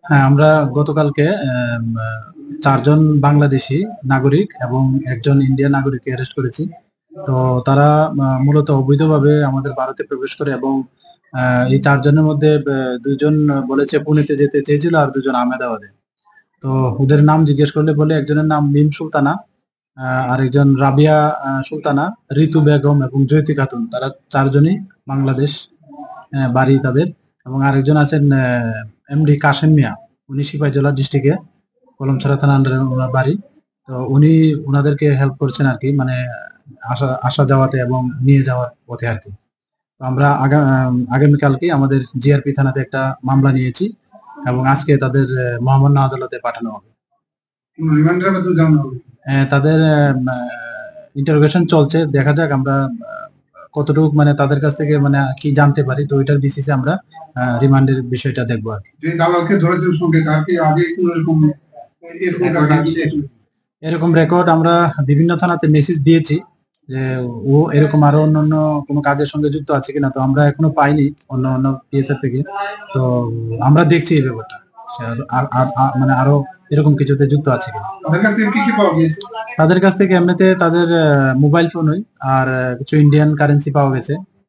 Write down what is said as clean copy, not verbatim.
হ্যাঁ, আমরা গতকালকে চারজন বাংলাদেশি নাগরিক এবং একজন ইন্ডিয়ান নাগরিককে অ্যারেস্ট করেছি। তো তারা মূলত অবৈধভাবে আমাদের ভারতে প্রবেশ করে এবং এই চারজনের মধ্যে দুইজন বলেছে পুনেতে যেতে চেয়েছিল আর দুজন আহমেদাবাদে। তো ওদের নাম জিজ্ঞেস করলে বলে একজনের নাম মিম সুলতানা, আরেকজন রাবিয়া সুলতানা, ঋতু বেগম এবং জয়িতি খাতুন। তারা চারজনই বাংলাদেশ, বাড়ি তাদের। এবং আরেকজন আছেন এমডি কাশেম মিয়া, উনি সিপাহীজলা ডিস্ট্রিক্টে কলমছড়া থানা আন্ডারে ওনার বাড়ি। তো উনি ওনাদেরকে হেল্প করছেন আর কি, মানে আসা আসা যাওয়াতে এবং নিয়ে যাওয়ার পথে আর কি। তো আমরা আগামীকালকে আমাদের জিআরপি থানাতে একটা মামলা নিয়েছি এবং আজকে তাদের মহামান্য আদালতে পাঠানো হবে। তাদের ইন্টারোগেশন চলছে, দেখা যাক আমরা কতটুকু মানে তাদের কাছ থেকে মানে কি জানতে পারি। তো ওইটার বেসিসে আমরা রিমান্ডের বিষয়টা দেখবো আর কি। যে দালালকে ধরেছেন সঙ্গে তার কি আগে কোনো এরকম রেকর্ড আমরা বিভিন্ন থানাতে মেসেজ দিয়েছি যে ও এরকম আরো অন্যান্য কোনো কাজের সঙ্গে যুক্ত আছে কিনা। তো আমরা এখনো পাইনি অন্য অন্য পিএসএফ থেকে। তো আমরা দেখছি এই ব্যাপারটা মানে আরো এরকম কিছুতে যুক্ত আছে কিনা। তাদের কাছ থেকে এমনিতে তাদের মোবাইল ফোন আর কিছু ইন্ডিয়ান কারেন্সি পাওয়া গেছে।